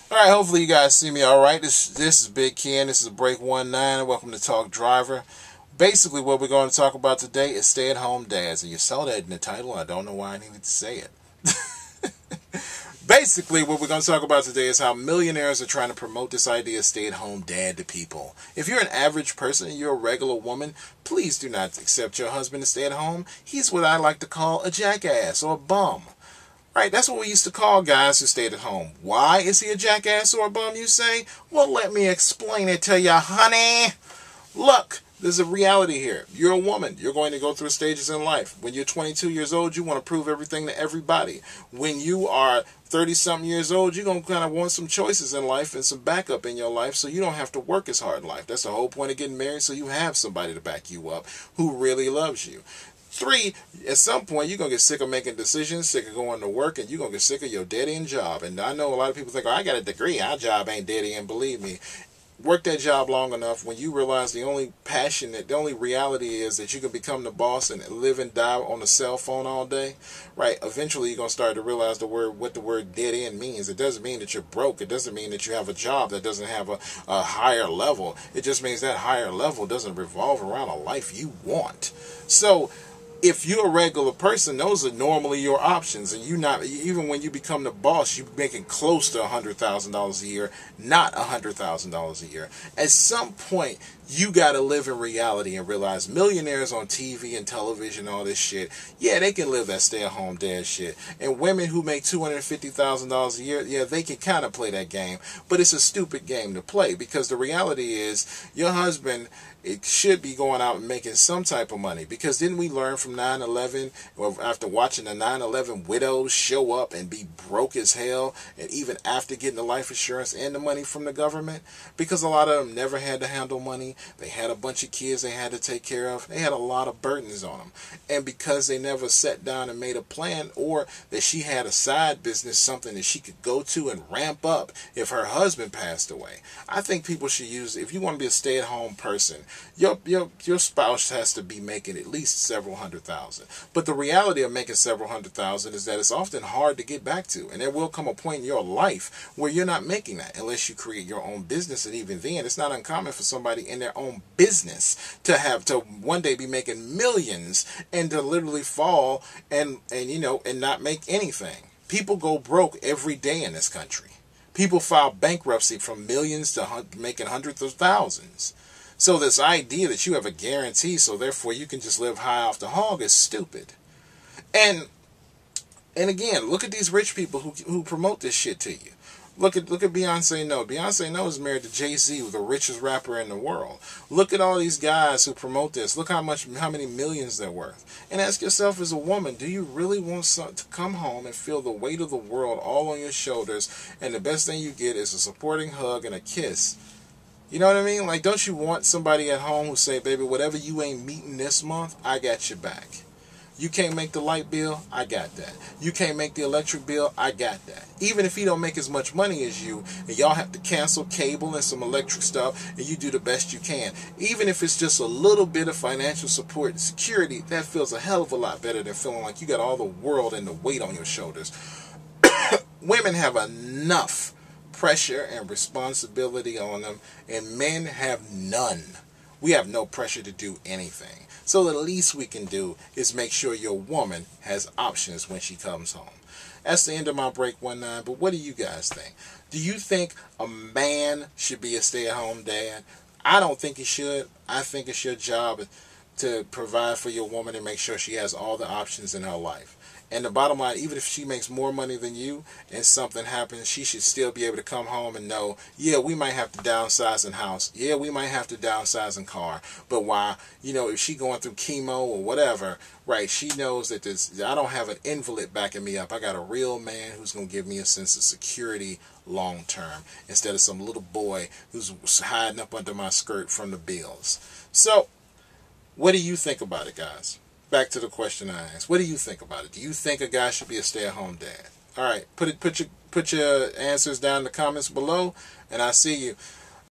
All right, hopefully you guys see me all right. This is Big Ken. This is Break 19. Welcome to Talk Driver. Basically, what we're going to talk about today is stay-at-home dads. And you saw that in the title. I don't know why I needed to say it. Basically, what we're going to talk about today is how millionaires are trying to promote this idea of stay-at-home dad to people. If you're an average person and you're a regular woman, please do not accept your husband to stay at home. He's what I like to call a jackass or a bum. Right, that's what we used to call guys who stayed at home. Why is he a jackass or a bum, you say? Well, let me explain it to you, honey. Look, there's a reality here. You're a woman. You're going to go through stages in life. When you're 22 years old, you want to prove everything to everybody. When you are 30-something years old, you're going to kind of want some choices in life and some backup in your life so you don't have to work as hard in life. That's the whole point of getting married, so you have somebody to back you up who really loves you. 3, at some point, you're going to get sick of making decisions, sick of going to work, and you're going to get sick of your dead-end job. And I know a lot of people think, oh, I got a degree. Our job ain't dead-end. Believe me. Work that job long enough when you realize the only passion, the only reality is that you can become the boss and live and die on a cell phone all day, right? Eventually, you're going to start to realize what the word dead end means. It doesn't mean that you're broke. It doesn't mean that you have a job that doesn't have a higher level. It just means that higher level doesn't revolve around a life you want. So, if you're a regular person, those are normally your options, and even when you become the boss, you're making close to $100,000 a year, not $100,000 a year. At some point, you got to live in reality and realize millionaires on TV and television, all this shit, yeah, they can live that stay-at-home dad shit. And women who make $250,000 a year, yeah, they can kind of play that game, but it's a stupid game to play because the reality is your husband, it should be going out and making some type of money, because didn't we learn from 9/11, or after watching the 9/11 widows show up and be broke as hell, and even after getting the life insurance and the money from the government, because a lot of them never had to handle money. They had a bunch of kids they had to take care of. They had a lot of burdens on them, and because they never sat down and made a plan, or that she had a side business, something that she could go to and ramp up if her husband passed away. I think people should use, if you want to be a stay-at-home person, your spouse has to be making at least several $100,000. But the reality of making several $100,000 is that it's often hard to get back to, and there will come a point in your life where you're not making that unless you create your own business. And even then, it's not uncommon for somebody in their own business to one day be making millions and to literally fall and not make anything. People go broke every day in this country. People file bankruptcy from millions to making hundreds of thousands. So this idea that you have a guarantee, so therefore you can just live high off the hog, is stupid. And again, look at these rich people who promote this shit to you. Look at Beyonce Knowles. Beyonce Knowles is married to Jay-Z, the richest rapper in the world. Look at all these guys who promote this. Look how many millions they're worth. And ask yourself, as a woman, do you really want to come home and feel the weight of the world all on your shoulders, and the best thing you get is a supporting hug and a kiss? You know what I mean? Like, don't you want somebody at home who say, baby, whatever you ain't meeting this month, I got your back. You can't make the light bill, I got that. You can't make the electric bill, I got that. Even if he don't make as much money as you, and y'all have to cancel cable and some electric stuff, and you do the best you can. Even if it's just a little bit of financial support and security, that feels a hell of a lot better than feeling like you got all the world and the weight on your shoulders. Women have enough pressure and responsibility on them, and men have none. We have no pressure to do anything. So the least we can do is make sure your woman has options when she comes home. That's the end of my Break 19, but what do you guys think? Do you think a man should be a stay-at-home dad? I don't think he should. I think it's your job to provide for your woman and make sure she has all the options in her life. And the bottom line, even if she makes more money than you and something happens, she should still be able to come home and know, yeah, we might have to downsize in house. Yeah, we might have to downsize in car. But why, if she going through chemo or whatever, right, she knows that I don't have an invalid backing me up. I got a real man who's going to give me a sense of security long term, instead of some little boy who's hiding up under my skirt from the bills. So, what do you think about it, guys? Back to the question I asked. What do you think about it? Do you think a guy should be a stay-at-home dad? All right, put your answers down in the comments below, and I'll see you.